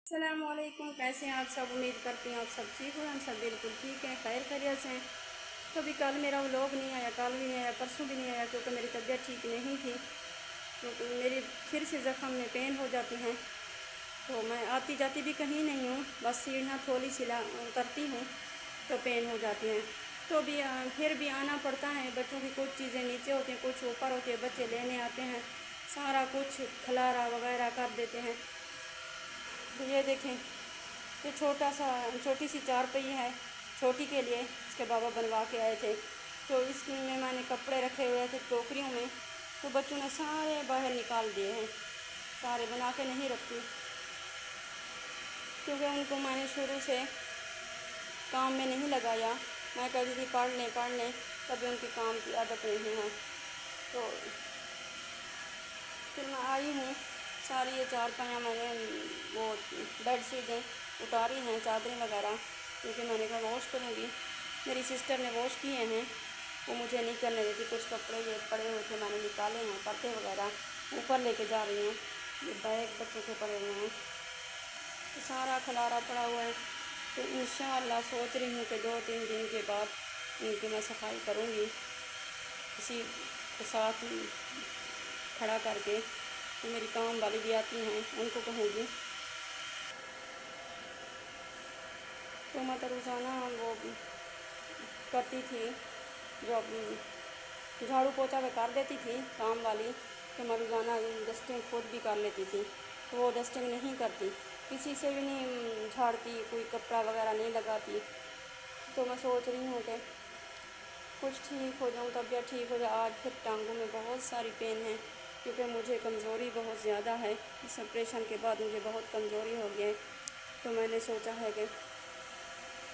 السلام علیکم، کیسے ہیں آپ سب؟ امید کرتی ہیں آپ سب ٹھیک ہو۔ ہم سب بالکل ٹھیک ہیں، خیر خیریت سے ہیں۔ تو ابھی کل میرا ولاگ نہیں آیا، کل بھی نہیں آیا، پرسوں بھی نہیں آیا، کیونکہ میری طبیعت ٹھیک نہیں تھی، کیونکہ میری پھر سے زخم میں پین ہو جاتی ہیں، تو میں آتی جاتی بھی کہیں نہیں ہوں، بس سیڑھیاں تھوڑی سی اترتی ہوں تو پین ہو جاتی ہیں، تو بھی پھر بھی آنا پڑتا ہے۔ بچوں کی کچھ چیزیں نیچے ہوتی ہیں، کچھ اوپر ہوتی ہیں، بچے لینے آتے ہیں، سارا کچھ کھلارا وغیرہ کر دیتے ہیں۔ تو یہ دیکھیں، یہ چھوٹی سی چارپائی ہے، چھوٹی کے لیے اس کے بابا بنوا کے آئے تھے، تو اس میں نے کپڑے رکھے ہوئے تھے ٹوکریوں میں، تو بچوں نے سارے باہر نکال دیے ہیں، سارے بنا کے نہیں رکھتی، کیونکہ ان کو میں نے شروع سے کام میں نہیں لگایا۔ میں کہتی تھی پڑھ لیں، کبھی ان کی کام کی عادت نہیں ہے۔ تو پھر میں آئی ہوں، ساری یہ چارپائیاں میں نے وہ بیڈ شیٹیں اتاری ہیں، چادریں وغیرہ، کیونکہ میں نے کہا واش کروں گی۔ میری سسٹر نے واش کیے ہیں، وہ مجھے نہیں کرنے دیتی، کچھ کپڑے یہ پڑے ہوئے تھے میں نے نکالے ہیں، پردے وغیرہ اوپر لے کے جا رہی ہوں، یہ بیگ بچوں کے پڑے ہوئے ہیں، تو سارا کھلارا پڑا ہوا ہے۔ تو انشاءاللہ سوچ رہی ہوں کہ 2-3 دن کے بعد ان کی میں صفائی کروں گی، کسی کے ساتھ کھڑا کر کے، تو میری کام والی بھی آتی ہیں، ان کو کہوں گی۔ تو میں تو روزانہ وہ کرتی تھی، جو جھاڑو پوچھا میں کر دیتی تھی کام والی، تو میں روزانہ ڈسٹنگ خود بھی کر لیتی تھی، تو وہ ڈسٹنگ نہیں کرتی، کسی سے بھی نہیں جھاڑتی، کوئی کپڑا وغیرہ نہیں لگاتی۔ تو میں سوچ رہی ہوں کہ کچھ ٹھیک ہو جاؤں، طبیعت ٹھیک ہو جائے۔ آج پھر ٹانگوں میں بہت ساری پین ہے، کیونکہ مجھے کمزوری بہت زیادہ ہے، اس آپریشن کے بعد مجھے بہت کمزوری ہو گئی ہے، تو میں نے سوچا ہے کہ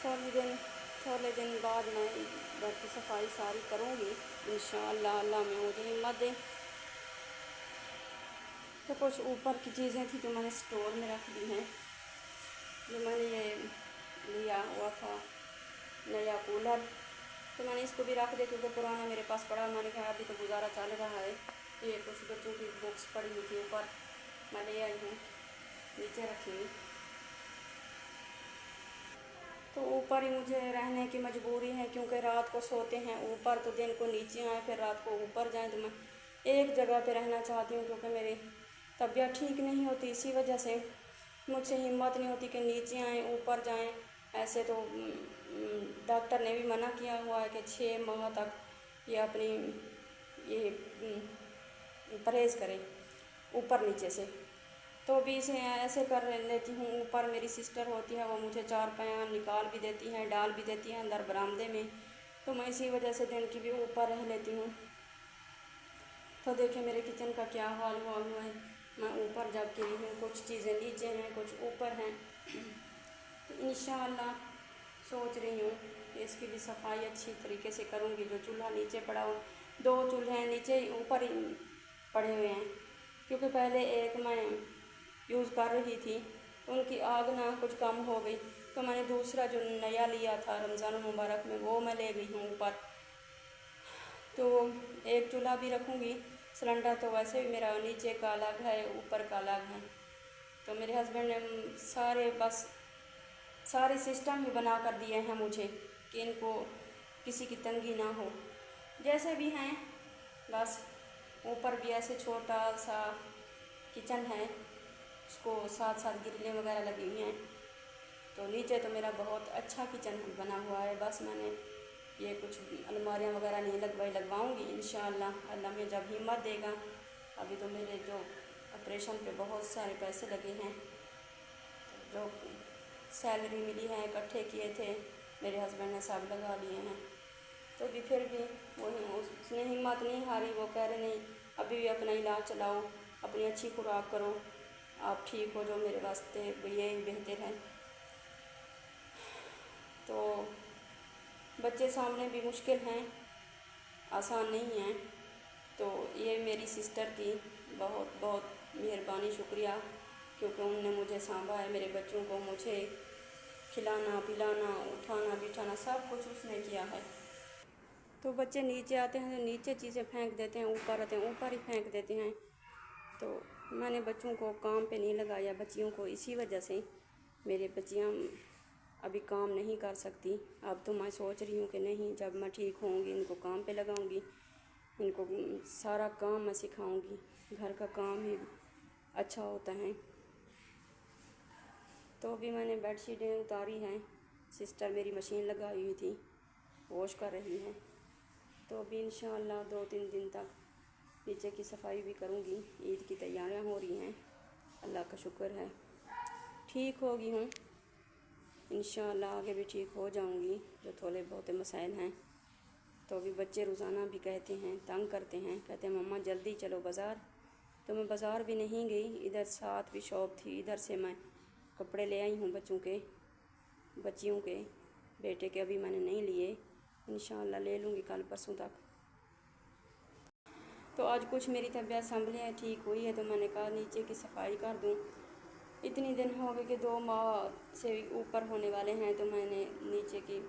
تھوڑے دن بعد میں گھر کی صفائی ساری کروں گی انشاءاللہ، اللہ میں مجھے ہمت دے۔ تو کچھ اوپر کی چیزیں تھیں جو میں نے اسٹور میں رکھ دی ہیں، جو میں نے یہ لیا ہوا تھا نیا کولر، تو میں نے اس کو بھی رکھ دیا، کیونکہ پرانا میرے پاس پڑا، میں نے کہا ابھی تو گزارا چل رہا ہے۔ یہ کچھ بچوں کی بکس پڑی ہوئی تھی اوپر، میں لے آئی ہوں، نیچے رکھی ہوئی، تو اوپر ہی مجھے رہنے کی مجبوری ہے، کیونکہ رات کو سوتے ہیں اوپر، تو دن کو نیچے آئیں، پھر رات کو اوپر جائیں، تو میں ایک جگہ پہ رہنا چاہتی ہوں، کیونکہ میری طبیعت ٹھیک نہیں ہوتی، اسی وجہ سے مجھ سے ہمت نہیں ہوتی کہ نیچے آئیں اوپر جائیں۔ ایسے تو ڈاکٹر نے بھی منع کیا ہوا ہے کہ 6 ماہ تک یہ اپنی یہ پرہیز کریں اوپر نیچے سے، تو بھی اسے ایسے کر لیتی ہوں۔ اوپر میری سسٹر ہوتی ہے، وہ مجھے چارپائیاں نکال بھی دیتی ہیں، ڈال بھی دیتی ہیں اندر برآمدے میں، تو میں اسی وجہ سے دن کی بھی اوپر رہ لیتی ہوں۔ تو دیکھیں میرے کچن کا کیا حال ہوا ہے، میں اوپر جا کے رہی ہوں، کچھ چیزیں نیچے ہیں، کچھ اوپر ہیں، تو انشاءاللہ سوچ رہی ہوں کہ اس کی بھی صفائی اچھی طریقے سے کروں گی۔ جو چولہا نیچے پڑا ہو، 2 چولہے نیچے اوپر ہی پڑے ہوئے ہیں، کیونکہ پہلے ایک میں یوز کر رہی تھی، تو ان کی آگ نہ کچھ کم ہو گئی، تو میں نے دوسرا جو نیا لیا تھا رمضان المبارک میں، وہ میں لے گئی ہوں اوپر، تو ایک چولہا بھی رکھوں گی۔ سلنڈر تو ویسے بھی میرا نیچے کا الگ ہے، اوپر کا الگ ہے، تو میرے ہسبینڈ نے سارے سسٹم ہی بنا کر دیے ہیں مجھے، کہ ان کو کسی کی تنگی نہ ہو، جیسے بھی ہیں، بس اوپر بھی ایسے چھوٹا سا کچن ہے، اس کو ساتھ گرلیں وغیرہ لگی ہوئی ہیں، تو نیچے تو میرا بہت اچھا کچن بنا ہوا ہے، بس میں نے یہ کچھ الماریاں وغیرہ نہیں لگواؤں گی انشاءاللہ، اللہ میں جب ہمت دے گا۔ ابھی تو میرے جو آپریشن پہ بہت سارے پیسے لگے ہیں، جو سیلری ملی ہے اکٹھے کیے تھے، میرے ہسبینڈ نے سب لگا لیے ہیں، تو بھی پھر بھی اس نے ہمت نہیں ہاری، وہ کہہ رہے نہیں ابھی بھی اپنا علاج چلاؤ، اپنی اچھی خوراک کرو، آپ ٹھیک ہو جو میرے واسطے یہی بہتر ہے۔ تو بچے سامنے بھی مشکل ہیں، آسان نہیں ہیں، تو یہ میری سسٹر کی بہت بہت مہربانی، شکریہ، کیونکہ انہوں نے مجھے سانبھا ہے، میرے بچوں کو، مجھے کھلانا پلانا اٹھانا بٹھانا سب کچھ اس نے کیا ہے۔ تو بچے نیچے آتے ہیں تو نیچے چیزیں پھینک دیتے ہیں، اوپر آتے ہیں اوپر ہی پھینک دیتے ہیں، تو میں نے بچوں کو کام پہ نہیں لگایا، بچیوں کو، اسی وجہ سے میری بچیاں ابھی کام نہیں کر سکتی۔ اب تو میں سوچ رہی ہوں کہ نہیں، جب میں ٹھیک ہوں گی ان کو کام پہ لگاؤں گی، ان کو سارا کام میں سکھاؤں گی۔ گھر کا کام ہی اچھا ہوتا ہے۔ تو ابھی میں نے بیڈ شیٹیں اتاری ہیں، سسٹر میری مشین لگائی ہوئی تھی، واش کر رہی ہے۔ تو ابھی انشاءاللہ 2-3 دن تک نیچے کی صفائی بھی کروں گی۔ عید کی تیاریاں ہو رہی ہیں، اللہ کا شکر ہے ٹھیک ہوگی ہوں۔ انشاءاللہ آگے بھی ٹھیک ہو جاؤں گی، جو تھوڑے بہت مسائل ہیں۔ تو ابھی بچے روزانہ بھی کہتے ہیں، تنگ کرتے ہیں، کہتے ہیں مما جلدی چلو بازار۔ تو میں بازار بھی نہیں گئی، ادھر ساتھ بھی شاپ تھی، ادھر سے میں کپڑے لے آئی ہوں بچوں کے، بچیوں کے، بیٹے کے ابھی میں نے نہیں لیے، انشاءاللہ لے لوں گی کل پرسوں تک۔ تو آج کچھ میری طبیعت سنبھلی ہے، ٹھیک ہوئی ہے، تو میں نے کہا نیچے کی صفائی کر دوں۔ اتنی دن ہو گئے کہ 2 ماہ سے اوپر ہونے والے ہیں، تو میں نے نیچے کی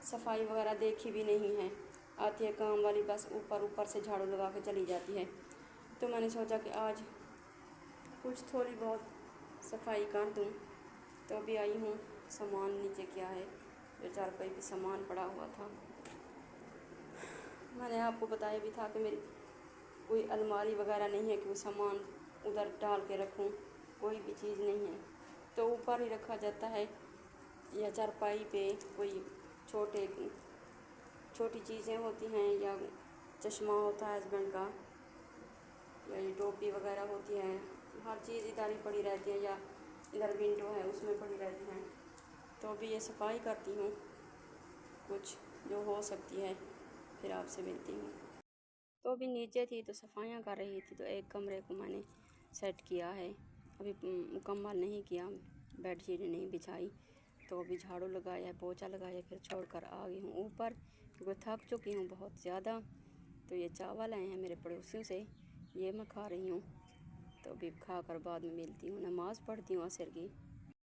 صفائی وغیرہ دیکھی بھی نہیں ہے۔ آتی ہے کام والی، بس اوپر سے جھاڑو لگا کے چلی جاتی ہے۔ تو میں نے سوچا کہ آج کچھ تھوڑی بہت صفائی کر دوں۔ تو ابھی آئی ہوں، سامان نیچے کیا ہے، جو چارپائی پہ سامان پڑا ہوا تھا۔ میں نے آپ کو بتایا بھی تھا کہ میری کوئی الماری وغیرہ نہیں ہے کہ وہ سامان ادھر ڈال کے رکھوں، کوئی بھی چیز نہیں ہے، تو اوپر ہی رکھا جاتا ہے، یا چارپائی پہ کوئی چھوٹی چیزیں ہوتی ہیں، یا چشمہ ہوتا ہے ہسبینڈ کا، یا یہ ٹوپی وغیرہ ہوتی ہے، ہر چیز ادھر ہی پڑی رہتی ہے، یا ادھر ونڈو ہے اس میں پڑی رہتی ہیں۔ تو ابھی یہ صفائی کرتی ہوں، کچھ جو ہو سکتی ہے، پھر آپ سے ملتی ہوں۔ تو ابھی نیچے تھی تو صفائیاں کر رہی تھی، تو ایک کمرے کو میں نے سیٹ کیا ہے، ابھی مکمل نہیں کیا، بیڈ شیٹ نہیں بچھائی، تو ابھی جھاڑو لگایا، پوچھا لگایا، پھر چھوڑ کر آ گئی ہوں اوپر، کیونکہ تھک چکی ہوں بہت زیادہ۔ تو یہ چاول آئے ہیں میرے پڑوسیوں سے، یہ میں کھا رہی ہوں، تو ابھی کھا کر بعد میں ملتی ہوں، نماز پڑھتی ہوں عصر کی۔